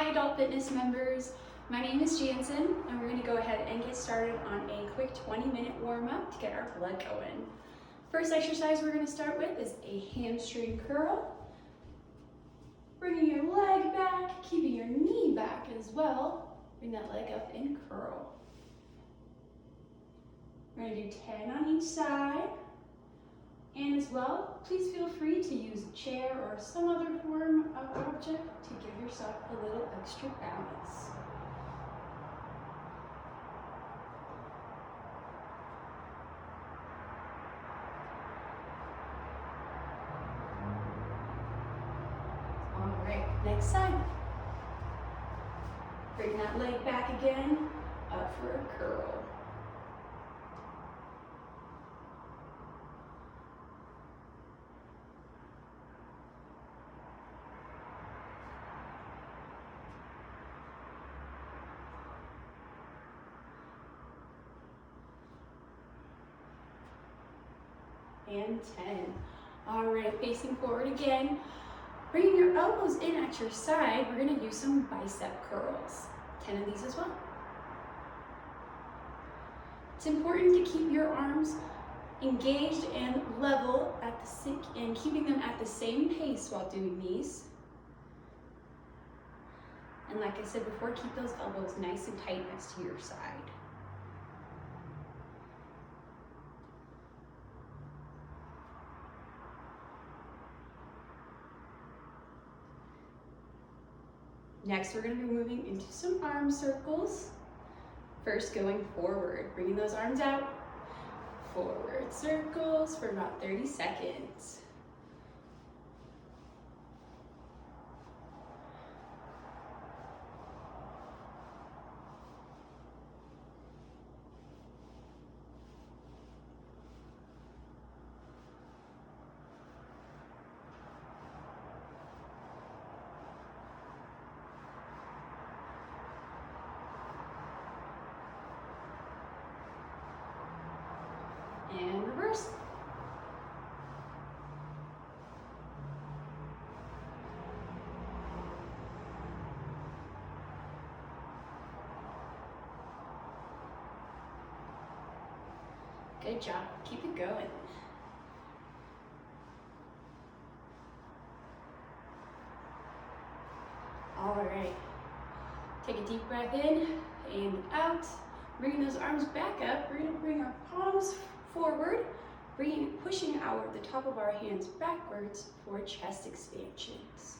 Hi Adult Fitness members, my name is Jantzen and we're going to go ahead and get started on a quick 20-minute warm-up to get our blood going. First exercise we're going to start with is a hamstring curl. Bringing your leg back, keeping your knee back as well. Bring that leg up and curl. We're going to do 10 on each side. And as well, please feel free to use a chair or some other form of object to give yourself a little extra balance. All right, next side. Bring that leg back again, up for a curl. And 10. All right, facing forward again. Bringing your elbows in at your side, we're gonna use some bicep curls. 10 of these as well. It's important to keep your arms engaged and level at the sink and keeping them at the same pace while doing these. And like I said before, keep those elbows nice and tight next to your side. Next, we're going to be moving into some arm circles. First, going forward, bringing those arms out. Forward circles for about 30 seconds. And reverse. Good job. Keep it going. All right. Take a deep breath in and out. Bringing those arms back up. We're going to bring our palms forward, pushing out the top of our hands backwards for chest expansions.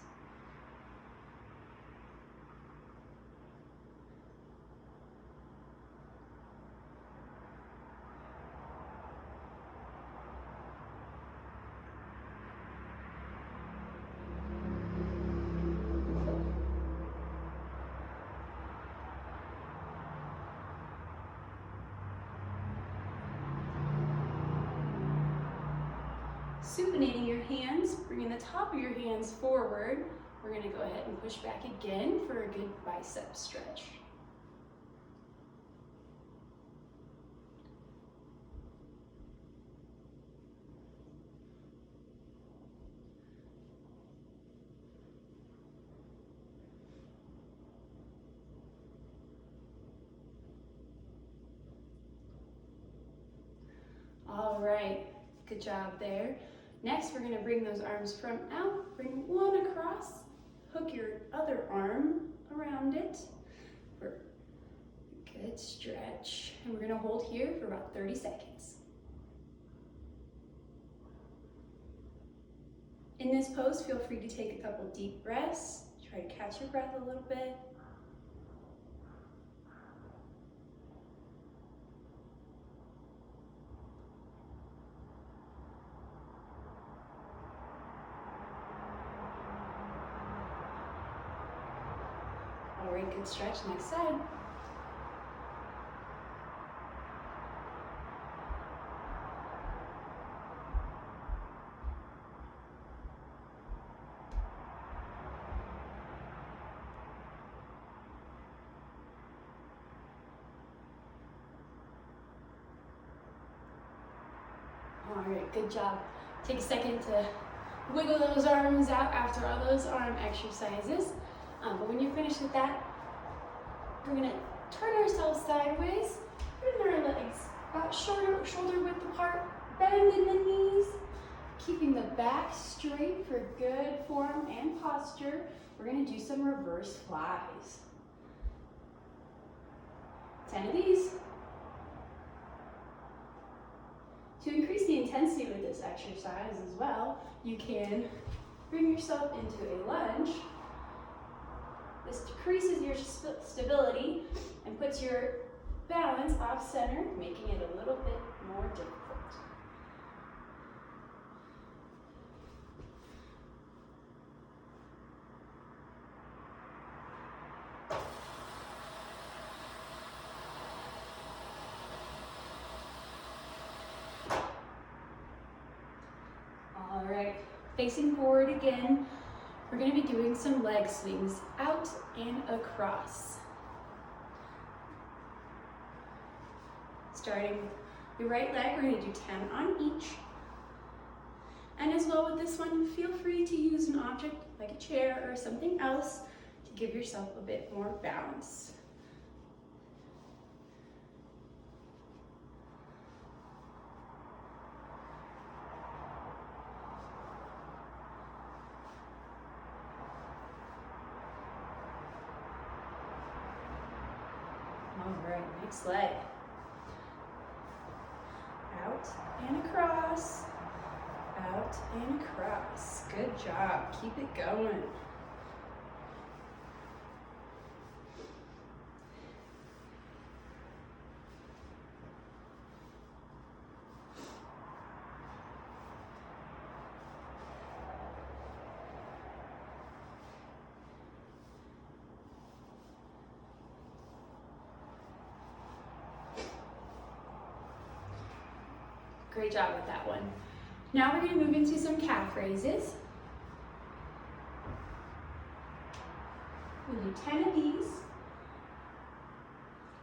Supinating your hands, bringing the top of your hands forward. We're going to go ahead and push back again for a good bicep stretch. All right, good job there. Next, we're going to bring those arms from out, bring one across, hook your other arm around it for a good stretch. And we're going to hold here for about 30 seconds. In this pose, feel free to take a couple deep breaths. Try to catch your breath a little bit. All right, good stretch, next side. All right, good job. Take a second to wiggle those arms out after all those arm exercises. But when you're finished practice with that. We're gonna turn ourselves sideways, bring our legs about shoulder width apart, bend in the knees, keeping the back straight for good form and posture. We're gonna do some reverse flies. 10 of these. To increase the intensity with this exercise as well, you can bring yourself into a lunge. This decreases your stability and puts your balance off center, making it a little bit more difficult. All right, facing forward again. We're going to be doing some leg swings out and across. Starting with your right leg, we're going to do 10 on each. And as well with this one, feel free to use an object like a chair or something else to give yourself a bit more balance. All right, next leg. Out and across, out and across. Good job, keep it going. Great job with that one. Now we're going to move into some calf raises. We'll do 10 of these.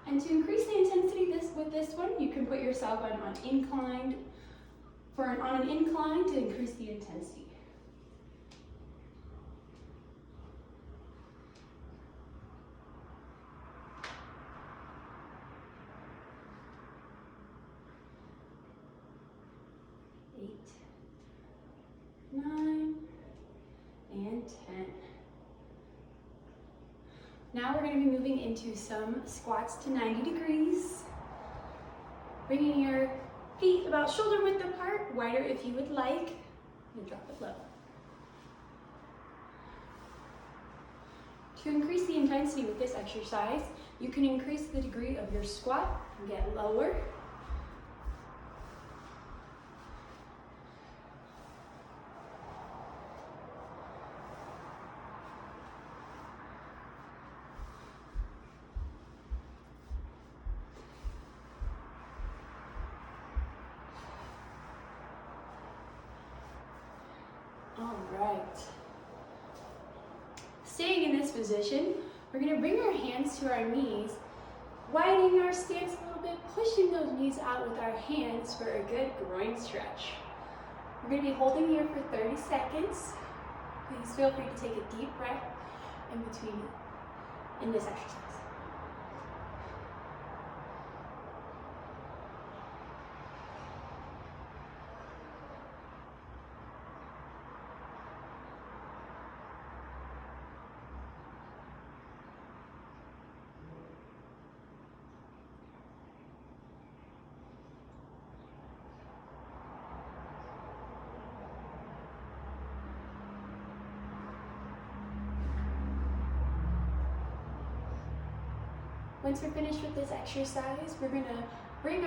And to increase the intensity with this one, you can put yourself on an incline to increase the intensity. Now we're going to be moving into some squats to 90 degrees. Bringing your feet about shoulder width apart, wider if you would like, and drop it low. To increase the intensity with this exercise, you can increase the degree of your squat and get lower. All right. Staying in this position, we're going to bring our hands to our knees, widening our stance a little bit, pushing those knees out with our hands for a good groin stretch. We're going to be holding here for 30 seconds. Please feel free to take a deep breath in between in this exercise. Once we're finished with this exercise, we're going to bring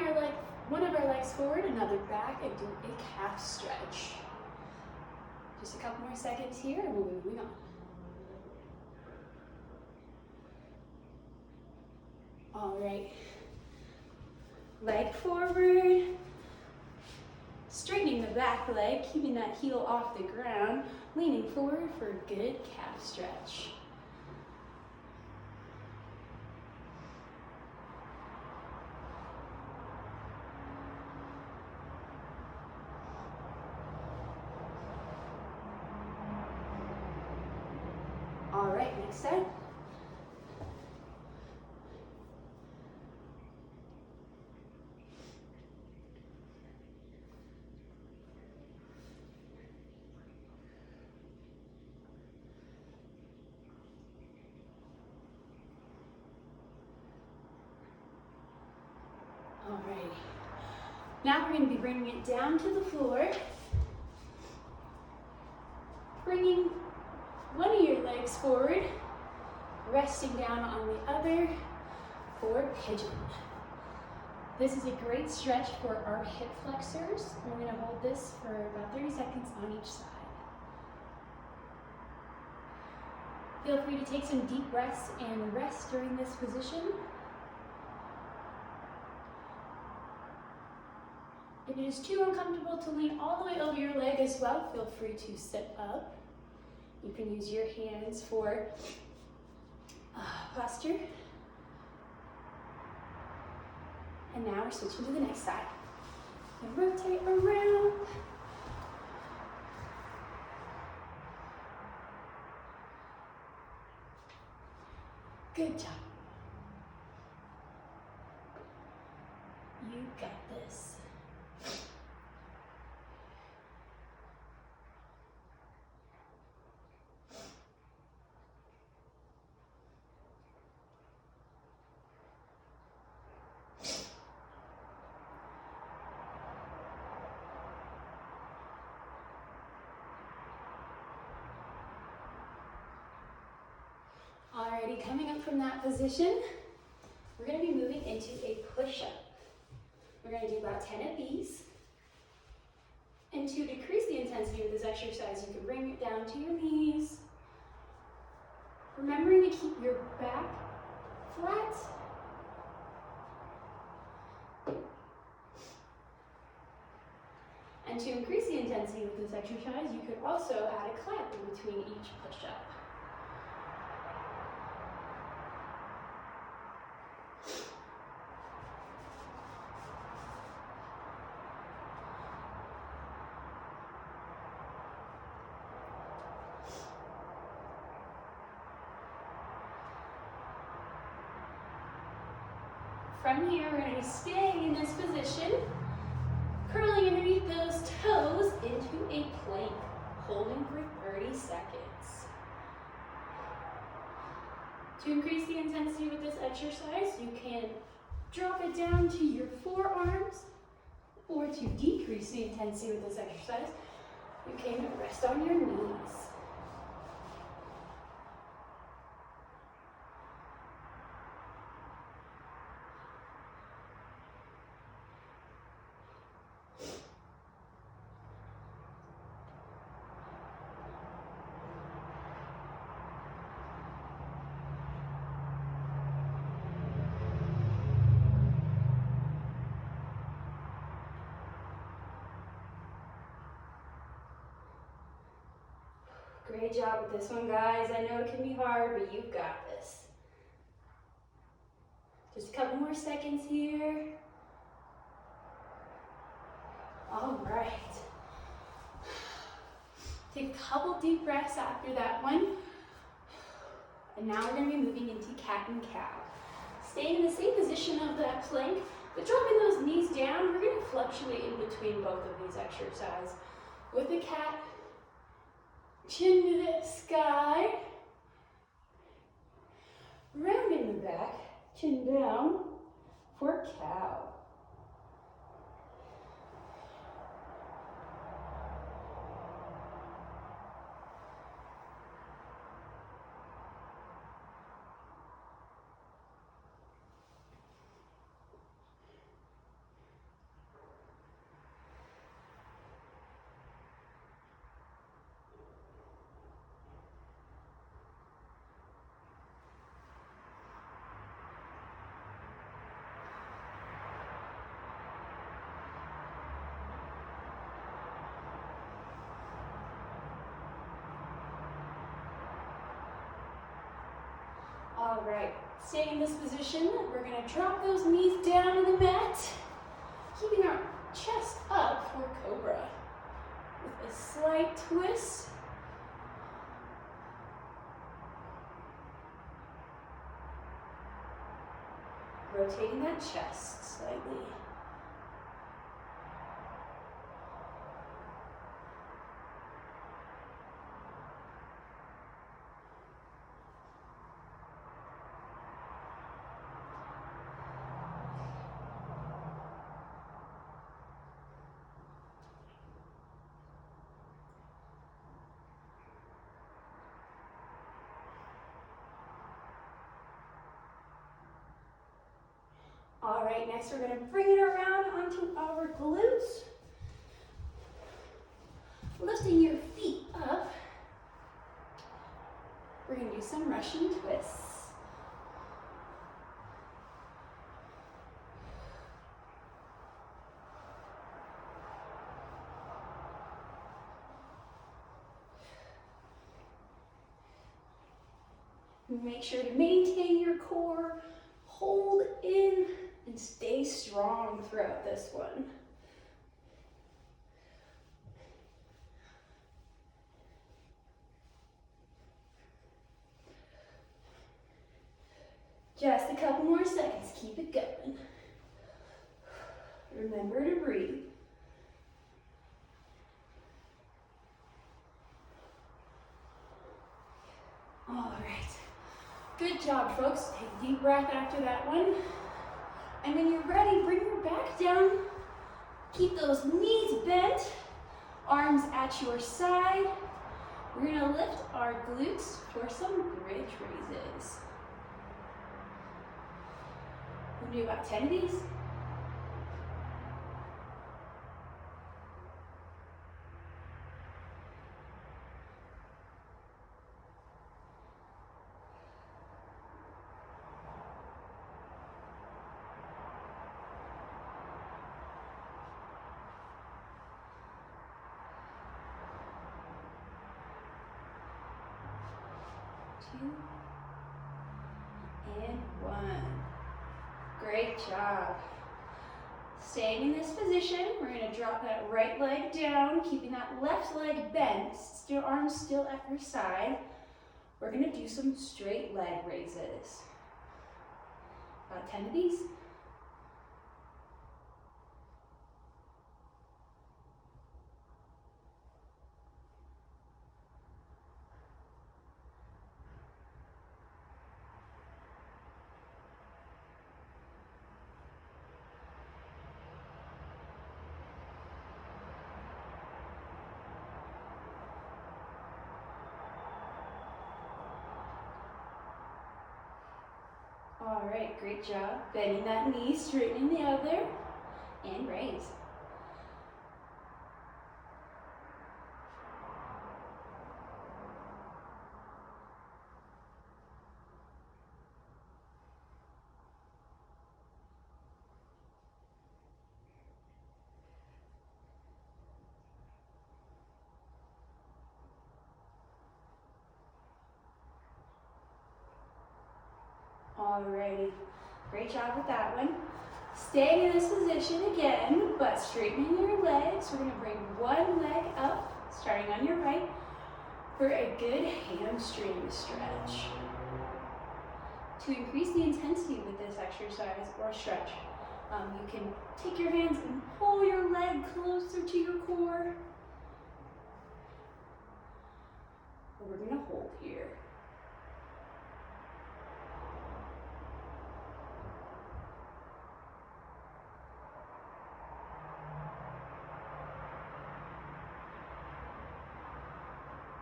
one of our legs forward, another back, and do a calf stretch. Just a couple more seconds here, and we'll be moving on. All right. Leg forward. Straightening the back leg, keeping that heel off the ground, leaning forward for a good calf stretch. All right, next set. Now we're going to be bringing it down to the floor, bringing one of your legs forward, resting down on the other for pigeon. This is a great stretch for our hip flexors. We're going to hold this for about 30 seconds on each side. Feel free to take some deep breaths and rest during this position. If it is too uncomfortable to lean all the way over your leg as well, feel free to sit up. You can use your hands for posture. And now we're switching to the next side. And rotate around. Good job. You got this. Alrighty, coming up from that position, we're going to be moving into a push-up. We're going to do about 10 of these. And to decrease the intensity of this exercise, you can bring it down to your knees. Remembering to keep your back flat. And to increase the intensity of this exercise, you could also add a clap in between each push-up. From here, we're going to be staying in this position, curling underneath those toes into a plank, holding for 30 seconds. To increase the intensity with this exercise, you can drop it down to your forearms, or to decrease the intensity with this exercise, you can rest on your knees. Great job with this one, guys. I know it can be hard, but you've got this. Just a couple more seconds here. All right. Take a couple deep breaths after that one. And now we're going to be moving into cat and cow. Staying in the same position of that plank, but dropping those knees down. We're going to fluctuate in between both of these exercises. With the cat, chin to the sky, round in the back, chin down for cow. All right, staying in this position, we're going to drop those knees down to the mat, keeping our chest up for cobra. With a slight twist. Rotating that chest slightly. right, next we're gonna bring it around onto our glutes. Lifting your feet up. We're gonna do some Russian twists. Make sure to maintain your core, hold in, and stay strong throughout this one. Just a couple more seconds, keep it going. Remember to breathe. All right. Good job, folks. Take a deep breath after that one. And when you're ready, bring your back down. Keep those knees bent, arms at your side. We're gonna lift our glutes for some bridge raises. We'll do about 10 of these. Two, and one. Great job. Staying in this position, we're going to drop that right leg down, keeping that left leg bent, your arms still at your side. We're going to do some straight leg raises. About 10 of these. All right, great job. Bending that knee, straightening the other, and raise. Alrighty, great job with that one. Staying in this position again, but straightening your legs. We're gonna bring one leg up, starting on your right, for a good hamstring stretch. To increase the intensity with this exercise or stretch, you can take your hands and pull your leg closer to your core. We're gonna hold here.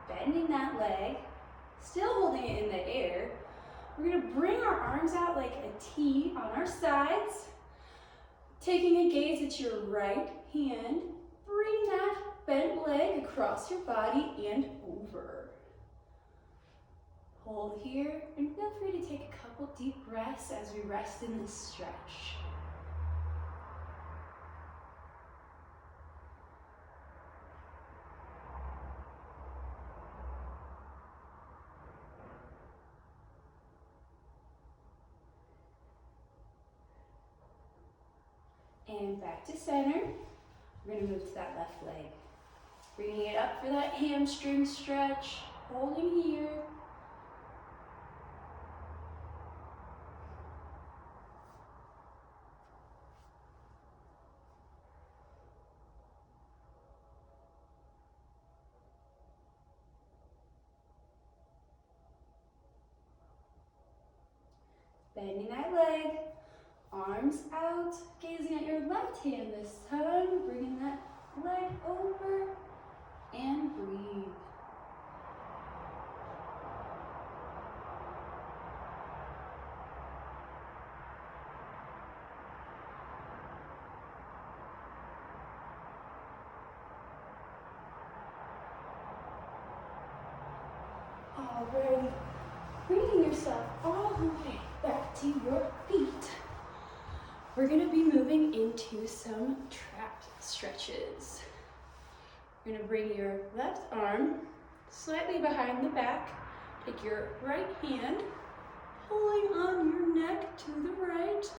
Bending that leg, still holding it in the air. We're gonna bring our arms out like a T on our sides, taking a gaze at your right hand. Bring that bent leg across your body and over. Hold here, and feel free to take a couple deep breaths as we rest in this stretch. And back to center. We're gonna move to that left leg. Bringing it up for that hamstring stretch, holding here. Bending that leg, arms out, gazing at your left hand this time, bringing that leg over and breathe. Alrighty, bringing yourself all the way back to your feet. We're gonna be moving into some trap stretches. You're gonna bring your left arm slightly behind the back. Take your right hand, pulling on your neck to